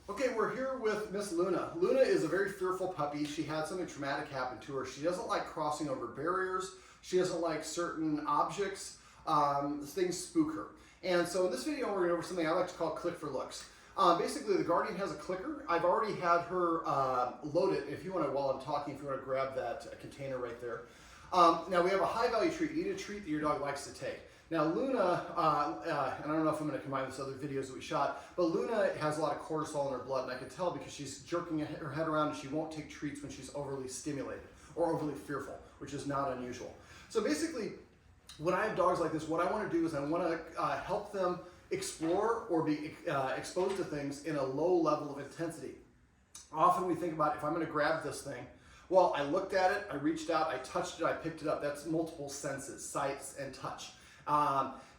Okay, we're here with Miss Luna. Luna is a very fearful puppy. She had something traumatic happen to her. She doesn't like crossing over barriers. She doesn't like certain objects. Things spook her. And so in this video, we're going to go over something I like to call click for looks. Basically, the Guardian has a clicker. I've already had her load it. If you want to, while I'm talking, if you want to grab that container right there. Now we have a high value treat. You need a treat that your dog likes to take. Now Luna, and I don't know if I'm going to combine this with other videos that we shot, but Luna has a lot of cortisol in her blood, and I can tell because she's jerking her head around and she won't take treats when she's overly stimulated or overly fearful, which is not unusual. So basically, when I have dogs like this, what I want to do is I want to help them explore or be exposed to things in a low level of intensity. Often we think about, if I'm going to grab this thing, well, I looked at it, I reached out, I touched it, I picked it up. That's multiple senses, sights and touch.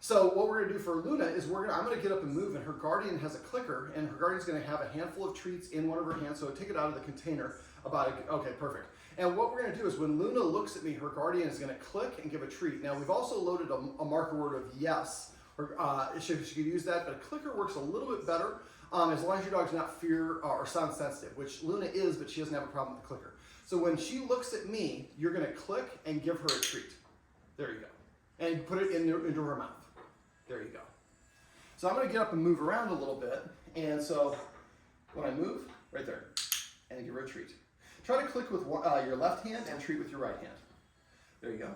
So what we're going to do for Luna is I'm going to get up and move, and her Guardian has a clicker, and her Guardian's going to have a handful of treats in one of her hands, so take it out of the container okay, perfect. And what we're going to do is when Luna looks at me, her Guardian is going to click and give a treat. Now we've also loaded a marker word of yes, or she could use that, but a clicker works a little bit better as long as your dog's not fear or sound sensitive, which Luna is, but she doesn't have a problem with the clicker. So when she looks at me, you're going to click and give her a treat. There you go. And put it into her mouth. There you go. So I'm going to get up and move around a little bit. And so when I move, right there, and give her a treat. Try to click with your left hand and treat with your right hand. There you go.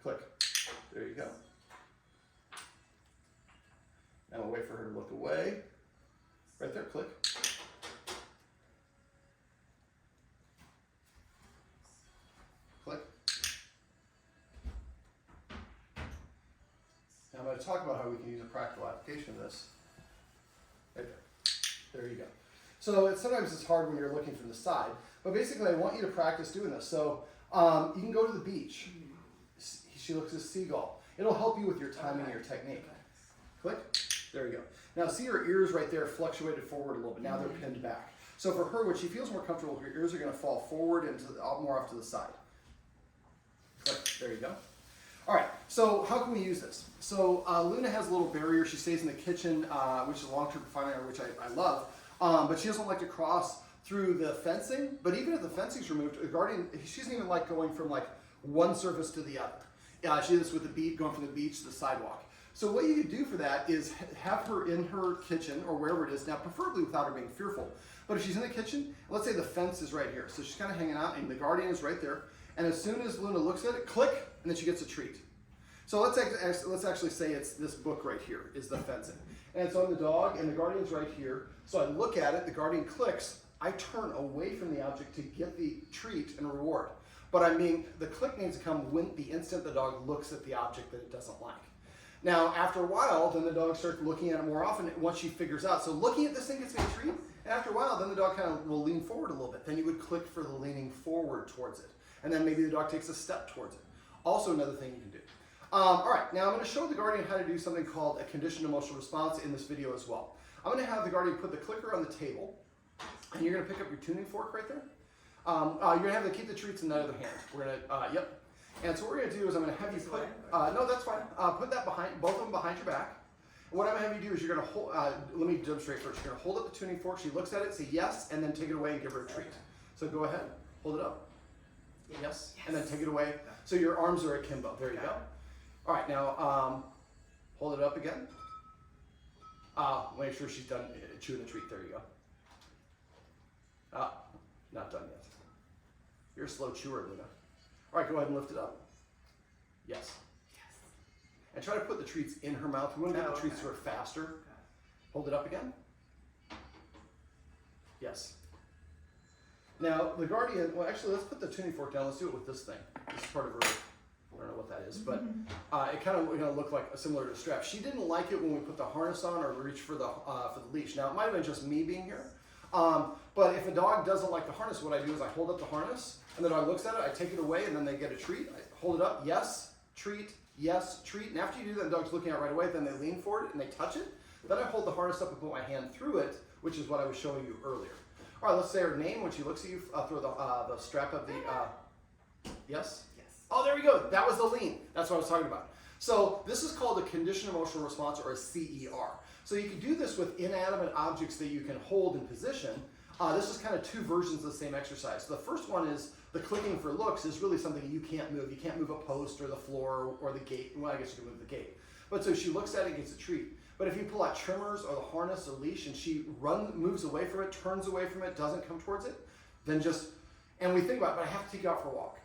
Click. There you go. Now we'll wait for her to look away. Right there, click. Click. Now I'm going to talk about how we can use a practical application of this. Right there. There you go. So sometimes it's hard when you're looking from the side, but basically I want you to practice doing this. So you can go to the beach. She looks at a seagull. It'll help you with your timing and your technique. Click. There you go. Now see her ears right there fluctuated forward a little bit. Now they're pinned back. So for her, when she feels more comfortable, her ears are going to fall forward and more off to the side. Click. There you go. All right, so how can we use this? So Luna has a little barrier. She stays in the kitchen, which is a long-term confinement, which I love. But she doesn't like to cross through the fencing. But even if the fencing's removed, the Guardian, she doesn't even like going from like one surface to the other. She does this with the beach, going from the beach to the sidewalk. So what you can do for that is have her in her kitchen or wherever it is, now preferably without her being fearful. But if she's in the kitchen, let's say the fence is right here. So she's kind of hanging out and the Guardian is right there. And as soon as Luna looks at it, click, and then she gets a treat. So let's actually say it's this book right here is the fencing. And it's on the dog, and the Guardian's right here. So I look at it, the Guardian clicks, I turn away from the object to get the treat and reward. But the click needs to come when the instant the dog looks at the object that it doesn't like. Now, after a while, then the dog starts looking at it more often once she figures out. So looking at this thing gets me a treat, and after a while, then the dog kind of will lean forward a little bit. Then you would click for the leaning forward towards it. And then maybe the dog takes a step towards it. Also another thing you can do. All right, now I'm going to show the Guardian how to do something called a conditioned emotional response in this video as well. I'm going to have the Guardian put the clicker on the table, and you're going to pick up your tuning fork right there. You're going to have to keep the treats in that other hand. We're going to, yep. And so what we're going to do is I'm going to have you put, no, that's fine. Put that both of them behind your back. And what I'm going to have you do is you're going to hold, let me demonstrate first. You're going to hold up the tuning fork. She looks at it, say yes, and then take it away and give her a treat. So go ahead, hold it up. Yes. And then take it away. So your arms are akimbo. There you go. All right, now hold it up again. Make sure she's done chewing the treat. There you go. Not done yet. You're a slow chewer, Luna. All right, go ahead and lift it up. Yes. Yes. And try to put the treats in her mouth. We want to get the treats to her faster. Hold it up again. Yes. Now, the Guardian, well, actually, let's put the tuning fork down. Let's do it with this thing. This is part of her, I don't know what that is, but it kind of looked like similar to a strap. She didn't like it when we put the harness on or reached for the leash. Now, it might have been just me being here, but if a dog doesn't like the harness, what I do is I hold up the harness, and the dog looks at it, I take it away, and then they get a treat. I hold it up, yes, treat, and after you do that, the dog's looking at it right away, then they lean forward and they touch it. Then I hold the harness up and put my hand through it, which is what I was showing you earlier. All right, let's say her name. When she looks at you, throw the strap of the, yes? Yes. Oh, there we go. That was the lean. That's what I was talking about. So this is called a conditioned emotional response, or a CER. So you can do this with inanimate objects that you can hold in position. This is kind of two versions of the same exercise. So the first one is the clicking for looks is really something you can't move. You can't move a post or the floor or the gate. Well, I guess you can move the gate. But so she looks at it and gets a treat. But if you pull out trimmers or the harness or leash and she moves away from it, turns away from it, doesn't come towards it, then and we think about, but I have to take you out for a walk.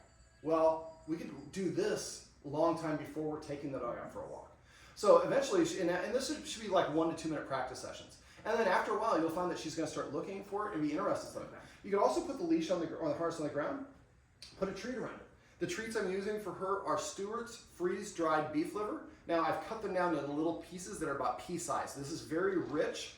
Well, we could do this a long time before we're taking the dog out for a walk. So eventually, and this should be like 1 to 2 minute practice sessions. And then after a while, you'll find that she's going to start looking for it and be interested in something. You can also put the leash on the harness on the ground, put a treat around it. The treats I'm using for her are Stewart's freeze-dried beef liver. Now I've cut them down into little pieces that are about pea size. This is very rich.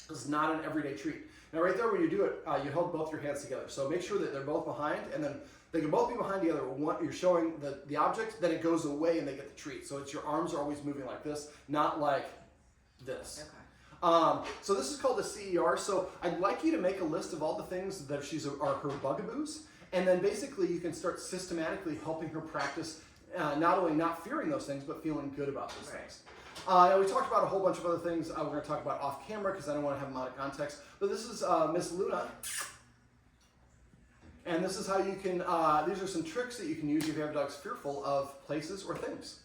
This is not an everyday treat. Now right there when you do it, you hold both your hands together. So make sure that they're both behind, and then they can both be behind together. You're showing the object, then it goes away and they get the treat. So it's your arms are always moving like this, not like this. Okay. So this is called a CER. So I'd like you to make a list of all the things that are her bugaboos, and then basically you can start systematically helping her practice not only not fearing those things, but feeling good about those things. We talked about a whole bunch of other things we're going to talk about off camera because I don't want to have them out of context. But this is Miss Luna. And this is how you can, these are some tricks that you can use if you have dogs fearful of places or things.